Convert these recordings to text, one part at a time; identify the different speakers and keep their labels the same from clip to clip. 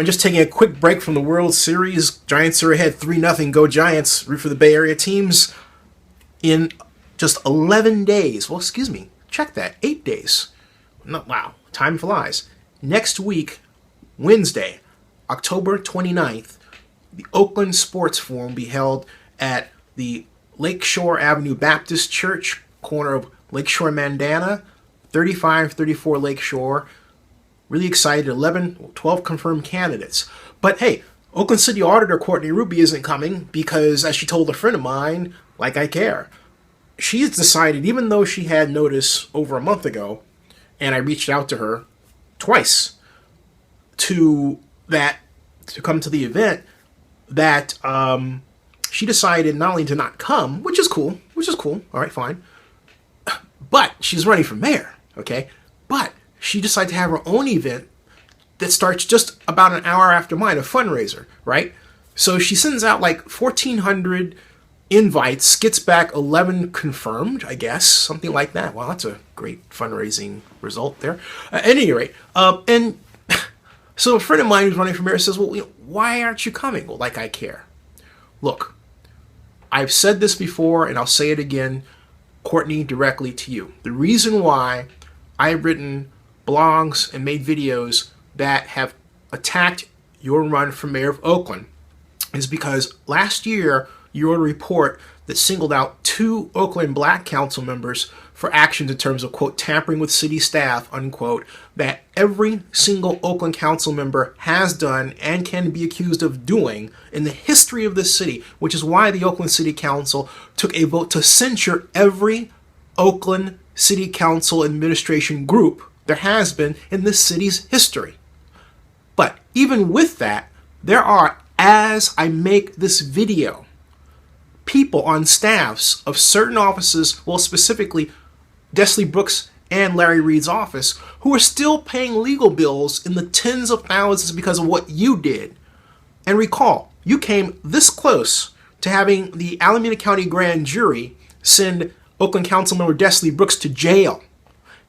Speaker 1: and just taking a quick break from the World Series. Giants are ahead 3-0. Go Giants. Root for the Bay Area teams. In just 11 days. Well, excuse me. Check that. 8 days. Wow. Time flies. Next week, Wednesday, October 29th, the Oakland Sports Forum will be held at the Lakeshore Avenue Baptist Church, corner of Lakeshore Mandana, 3534 Lakeshore. Really excited. 12 confirmed candidates. But hey, Oakland City Auditor Courtney Ruby isn't coming because, as she told a friend of mine, like I care, she's decided, even though she had notice over a month ago, and I reached out to her twice to come to the event, that she decided not only to not come, which is cool, all right, fine, but she's running for mayor, okay? But she decided to have her own event that starts just about an hour after mine, a fundraiser, right? So she sends out like 1,400 invites, gets back 11 confirmed, I guess, something like that. Wow, that's a great fundraising result there. At any rate, and so a friend of mine who's running for mayor says, well, why aren't you coming? Well, like I care. Look, I've said this before, and I'll say it again, Courtney, directly to you. The reason why I've written blogs and made videos that have attacked your run for mayor of Oakland is because last year you wrote a report that singled out 2 Oakland black council members for actions in terms of, quote, tampering with city staff, unquote, that every single Oakland council member has done and can be accused of doing in the history of this city, which is why the Oakland City Council took a vote to censure every Oakland City Council administration group there has been in this city's history. But even with that, there are, as I make this video, people on staffs of certain offices, well, specifically Desley Brooks and Larry Reid's office, who are still paying legal bills in the tens of thousands because of what you did. And recall, you came this close to having the Alameda County Grand Jury send Oakland Councilmember Desley Brooks to jail.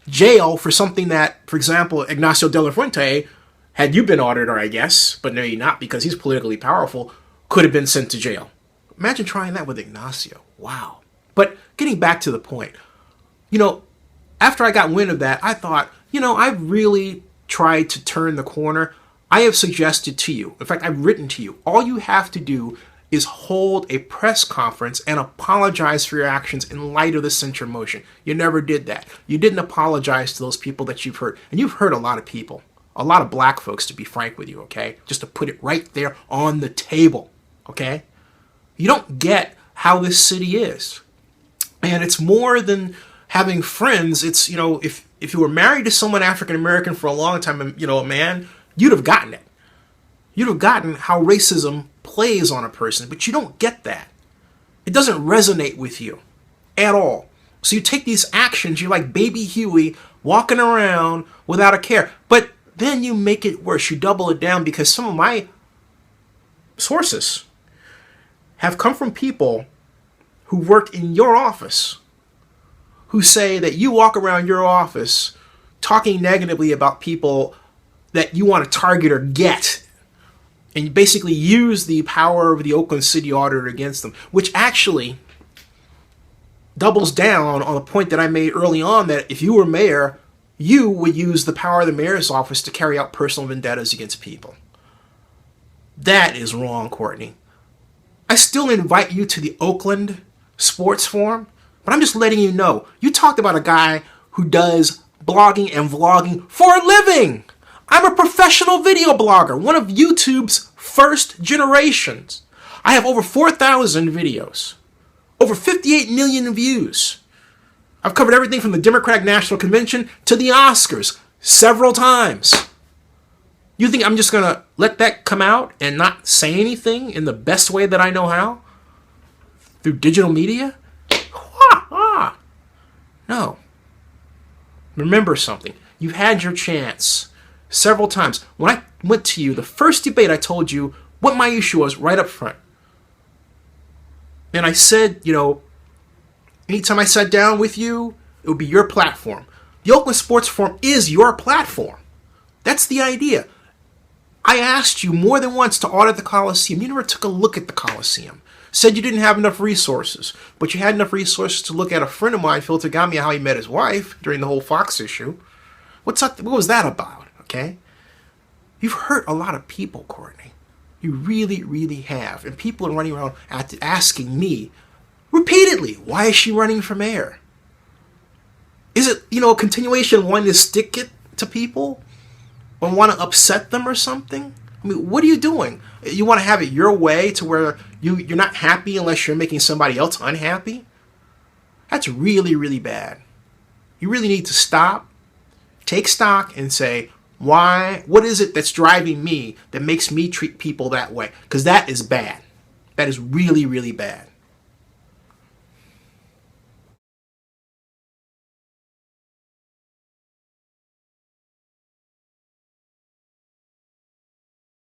Speaker 1: Jail for something that, for example, Ignacio De La Fuente, had you been auditor, I guess, but maybe not because he's politically powerful, could have been sent to jail. Imagine trying that with Ignacio. Wow. But getting back to the point, after I got wind of that, I thought, I've really tried to turn the corner. I have suggested to you, in fact, I've written to you, all you have to do is hold a press conference and apologize for your actions in light of the censure motion. You never did that. You didn't apologize to those people that you've hurt. And you've hurt a lot of people, a lot of black folks, to be frank with you, okay? Just to put it right there on the table, okay? You don't get how this city is. And it's more than having friends. It's, if you were married to someone African-American for a long time, a man, you'd have gotten it. You'd have gotten how racism plays on a person, but you don't get that. It doesn't resonate with you at all. So you take these actions, you're like baby Huey walking around without a care. But then you make it worse. You double it down because some of my sources have come from people who work in your office who say that you walk around your office talking negatively about people that you want to target or get, and you basically use the power of the Oakland City Auditor against them, which actually doubles down on the point that I made early on, that if you were mayor, you would use the power of the mayor's office to carry out personal vendettas against people. That is wrong, Courtney. I still invite you to the Oakland Sports Forum, but I'm just letting you know, you talked about a guy who does blogging and vlogging for a living. I'm a professional video blogger, one of YouTube's first generations. I have over 4,000 videos, over 58 million views. I've covered everything from the Democratic National Convention to the Oscars several times. You think I'm just going to let that come out and not say anything in the best way that I know how? Through digital media? No. Remember something. You've had your chance several times. When I went to you, the first debate, I told you what my issue was right up front. And I said, anytime I sat down with you, it would be your platform. The Oakland Sports Forum is your platform. That's the idea. I asked you more than once to audit the Coliseum. You never took a look at the Coliseum. Said you didn't have enough resources, but you had enough resources to look at a friend of mine, Phil Tagami, how he met his wife during the whole Fox issue. What was that about, okay? You've hurt a lot of people, Courtney. You really, really have. And people are running around asking me repeatedly, why is she running for mayor? Is it, a continuation of wanting to stick it to people? Or want to upset them or something? I mean, what are you doing? You want to have it your way to where you're not happy unless you're making somebody else unhappy? That's really, really bad. You really need to stop, take stock, and say, what is it that's driving me that makes me treat people that way? Because that is bad. That is really, really bad.